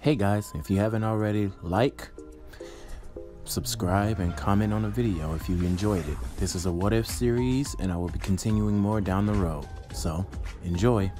Hey guys, if you haven't already, like, subscribe, and comment on the video if you enjoyed it. This is a what if series and I will be continuing more down the road. So enjoy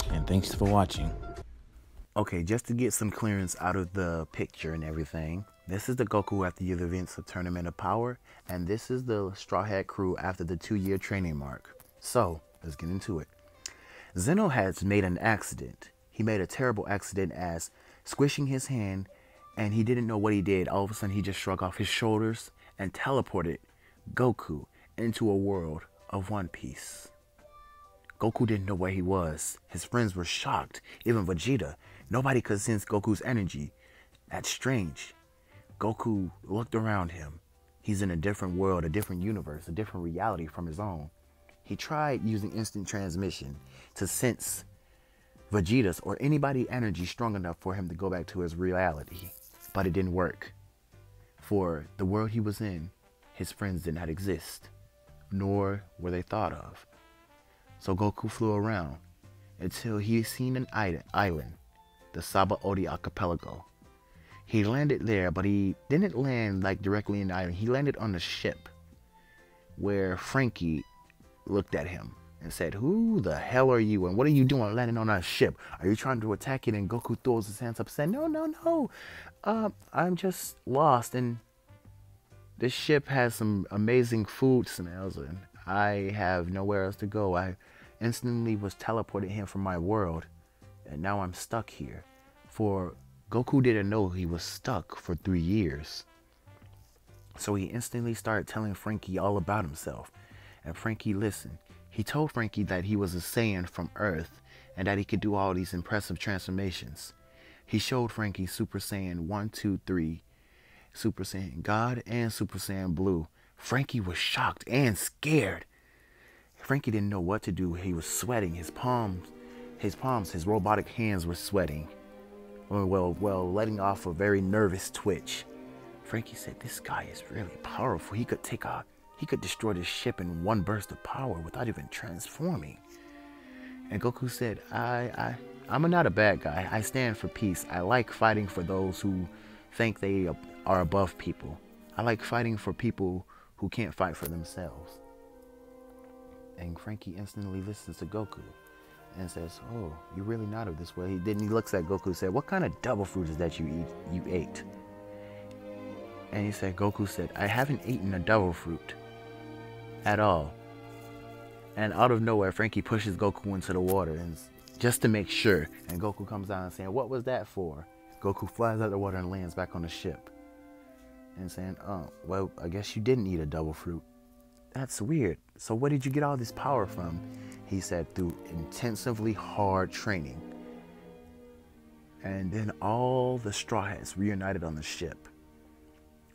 and thanks for watching. Okay, just to get some clearance out of the picture and everything, this is the Goku after the events of Tournament of Power, and this is the Straw Hat crew after the 2-year training mark. So, let's get into it. Zeno has made an accident. He made a terrible accident as squishing his hand, and he didn't know what he did. All of a sudden, he just shrugged off his shoulders and teleported Goku into a world of One Piece. Goku didn't know where he was. His friends were shocked. Even Vegeta. Nobody could sense Goku's energy. That's strange. Goku looked around him. He's in a different world, a different universe, a different reality from his own. He tried using instant transmission to sense Vegeta's or anybody's energy strong enough for him to go back to his reality. But it didn't work. For the world he was in, his friends did not exist. Nor were they thought of. So Goku flew around until he seen an island, the Sabaody Archipelago. He landed there, but he didn't land like directly in the island. He landed on the ship where Frankie looked at him and said, "Who the hell are you? And what are you doing landing on our ship? Are you trying to attack it?" And Goku throws his hands up and said, No. I'm just lost. And this ship has some amazing food smells and I have nowhere else to go. I instantly was teleported here from my world. And now I'm stuck here. For Goku didn't know he was stuck for 3 years. So he instantly started telling Frankie all about himself. And Frankie listened. He told Frankie that he was a Saiyan from Earth and that he could do all these impressive transformations. He showed Frankie Super Saiyan 1, 2, 3, Super Saiyan God, and Super Saiyan Blue. Frankie was shocked and scared. Frankie didn't know what to do. He was sweating. His robotic hands were sweating. Well, letting off a very nervous twitch. Frankie said, "This guy is really powerful. He could destroy this ship in one burst of power without even transforming." And Goku said, I'm not a bad guy. I stand for peace. I like fighting for those who think they are above people. I like fighting for people who can't fight for themselves. And Frankie instantly listens to Goku and says, "Oh, you're really not of this way." Then he looks at Goku and said, "What kind of devil fruit is that you ate?" And he said, Goku said, "I haven't eaten a devil fruit at all." And out of nowhere, Frankie pushes Goku into the water and just to make sure. And Goku comes down and saying, "What was that for?" Goku flies out of the water and lands back on the ship. And saying, "Oh, well, I guess you didn't eat a devil fruit. That's weird. So where did you get all this power from?" He said, "Through intensively hard training." And then all the Straw Hats reunited on the ship.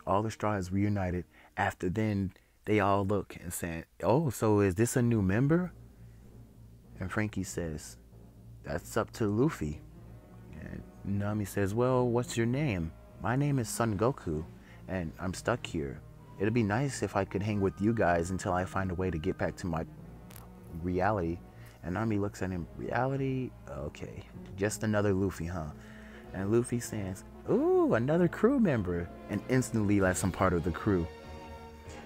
All the Straw Hats reunited. After then, they all look and say, "Oh, so is this a new member?" And Frankie says, "That's up to Luffy." And Nami says, "Well, what's your name?" "My name is Son Goku, and I'm stuck here. It'd be nice if I could hang with you guys until I find a way to get back to my reality." And Nami looks at him, "Reality? Okay, just another Luffy, huh?" And Luffy says, "Ooh, another crew member," and instantly lets him part of the crew.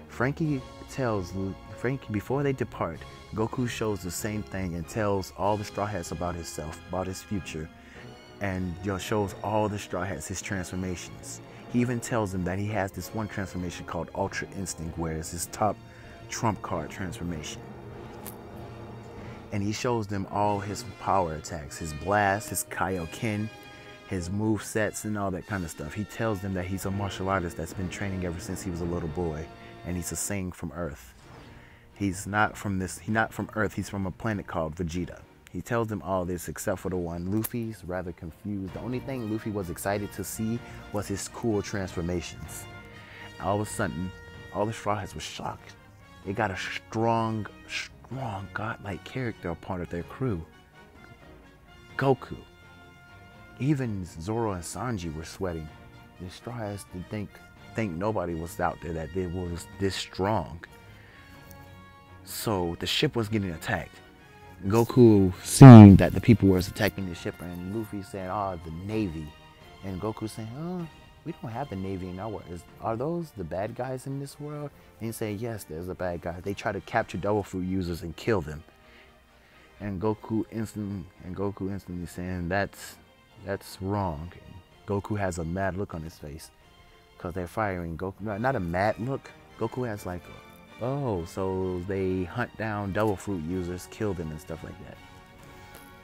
Frankie tells Frankie before they depart, Goku shows the same thing and tells all the Straw Hats about himself, about his future, and shows all the Straw Hats his transformations. He even tells them that he has this one transformation called Ultra Instinct, where it's his top trump card transformation. And he shows them all his power attacks, his blast, his Kaioken, his move sets, and all that kind of stuff. He tells them that he's a martial artist that's been training ever since he was a little boy, and he's a Saiyan from Earth. He's not from Earth, he's from a planet called Vegeta. He tells them all this except for the one. Luffy's rather confused. The only thing Luffy was excited to see was his cool transformations. All of a sudden, all the Straw Hats were shocked. They got a strong, godlike character a part of their crew. Goku. Even Zoro and Sanji were sweating. The Straw Hats didn't think nobody was out there that they was this strong. So the ship was getting attacked. Goku seeing that the people were attacking the ship, and Luffy said, "Oh, the Navy." And Goku saying, oh, we don't have the Navy in our world. Are those the bad guys in this world? And he say, yes, there's a bad guy. They try to capture Devil Fruit users and kill them. And Goku instantly saying that's wrong. And Goku has a mad look on his face because they're firing Goku. Not a mad look. Goku has like, oh, so they hunt down Devil Fruit users, kill them and stuff like that.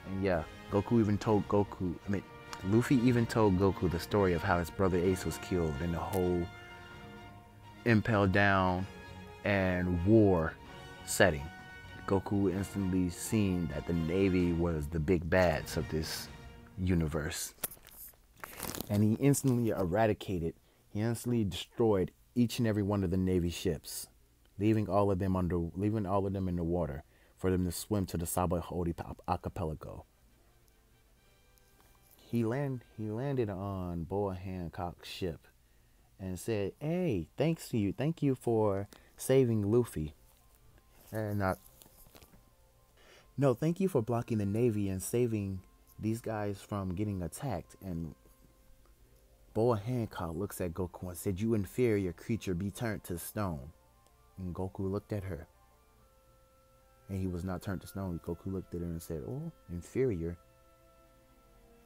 And yeah, Luffy even told Goku the story of how his brother Ace was killed in the whole impaled down and war setting. Goku instantly seen that the Navy was the big bads of this universe. And he instantly destroyed each and every one of the Navy ships, leaving all of them in the water for them to swim to the Saba Odi archipelago. He landed on Boa Hancock's ship and said, hey, thank you for saving Luffy. And no, thank you for blocking the Navy and saving these guys from getting attacked. And Boa Hancock looks at Goku and said, you inferior creature, be turned to stone. And Goku looked at her. And he was not turned to stone. Goku looked at her and said, oh, inferior.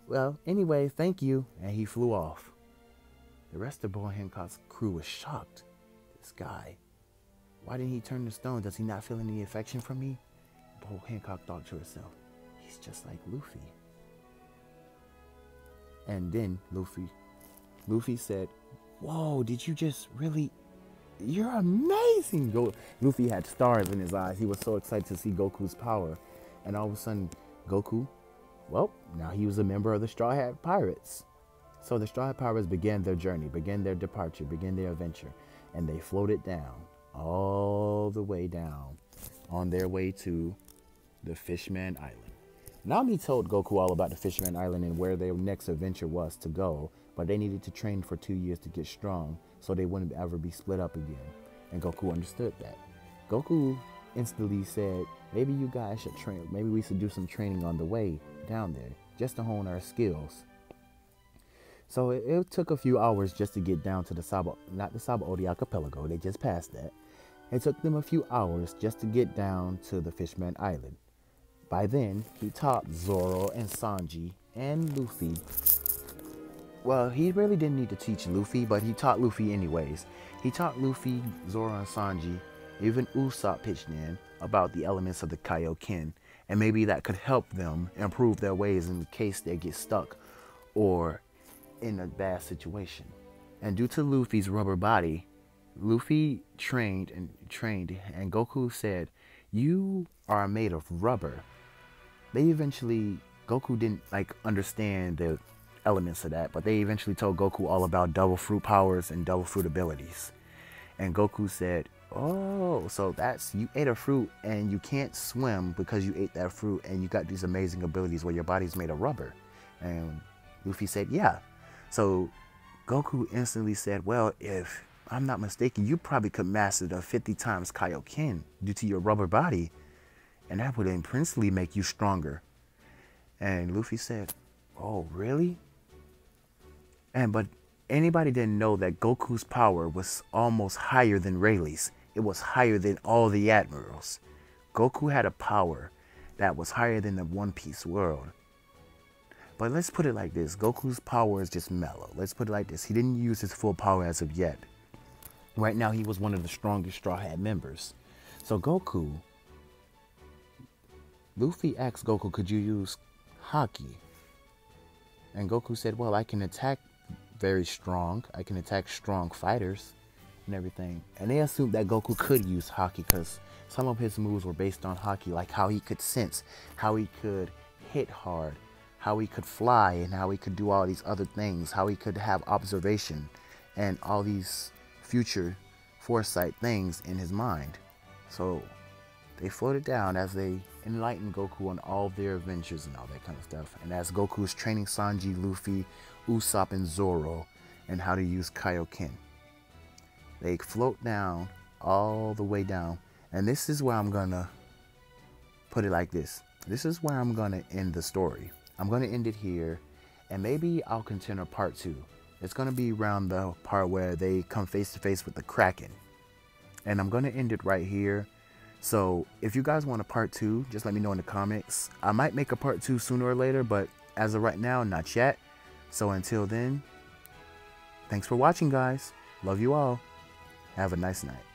Well, anyway, thank you. And he flew off. The rest of Boa Hancock's crew was shocked. This guy, why didn't he turn to stone? Does he not feel any affection from me? Boa Hancock thought to herself, he's just like Luffy. And then Luffy said, whoa, did you just really, you're amazing. Luffy had stars in his eyes. He was so excited to see Goku's power. And all of a sudden, Goku, well, now he was a member of the Straw Hat Pirates. So the Straw Hat Pirates began their journey, began their departure, began their adventure. And they floated down, all the way down, on their way to the Fishman Island. Nami told Goku all about the Fishman Island and where their next adventure was to go, but they needed to train for 2 years to get strong so they wouldn't ever be split up again. And Goku understood that. Goku instantly said, maybe you guys should train, maybe we should do some training on the way down there, just to hone our skills. So it took a few hours just to get down to not the Saba Odi archipelago, they just passed that. It took them a few hours just to get down to the Fishman Island. By then, he taught Zoro and Sanji and Luffy. Well, he really didn't need to teach Luffy, but he taught Luffy anyways. He taught Luffy, Zoro, and Sanji, even Usopp pitched in, about the elements of the Kaioken, and maybe that could help them improve their ways in case they get stuck or in a bad situation. And due to Luffy's rubber body, Luffy trained, and Goku said, you are made of rubber. Goku didn't understand the elements of that, but they eventually told Goku all about Devil Fruit powers and Devil Fruit abilities. And Goku said, oh, so you ate a fruit and you can't swim because you ate that fruit and you got these amazing abilities where your body's made of rubber. And Luffy said, yeah. So Goku instantly said, well, if I'm not mistaken, you probably could master the 50 times Kaioken due to your rubber body. And that would instantly make you stronger. And Luffy said, oh, really? But anybody didn't know that Goku's power was almost higher than Rayleigh's. It was higher than all the admirals. Goku had a power that was higher than the One Piece world. But let's put it like this. Goku's power is just mellow. Let's put it like this. He didn't use his full power as of yet. Right now, he was one of the strongest Straw Hat members. So Luffy asked Goku, could you use Haki? And Goku said, well, I can attack very strong. I can attack strong fighters and everything. And they assumed that Goku could use Haki because some of his moves were based on Haki, like how he could sense, how he could hit hard, how he could fly, and how he could do all these other things, how he could have observation and all these future foresight things in his mind. So they floated down as they enlightened Goku on all their adventures and all that kind of stuff. And as Goku's training Sanji, Luffy, Usopp, and Zoro and how to use Kaioken. They float down, all the way down. And this is where I'm gonna put it like this. This is where I'm gonna end the story. I'm gonna end it here. and maybe I'll continue part 2. It's going to be around the part where they come face to face with the Kraken. And I'm going to end it right here. So if you guys want a part 2, just let me know in the comments. I might make a part 2 sooner or later, but as of right now, not yet. So until then, thanks for watching, guys. Love you all. Have a nice night.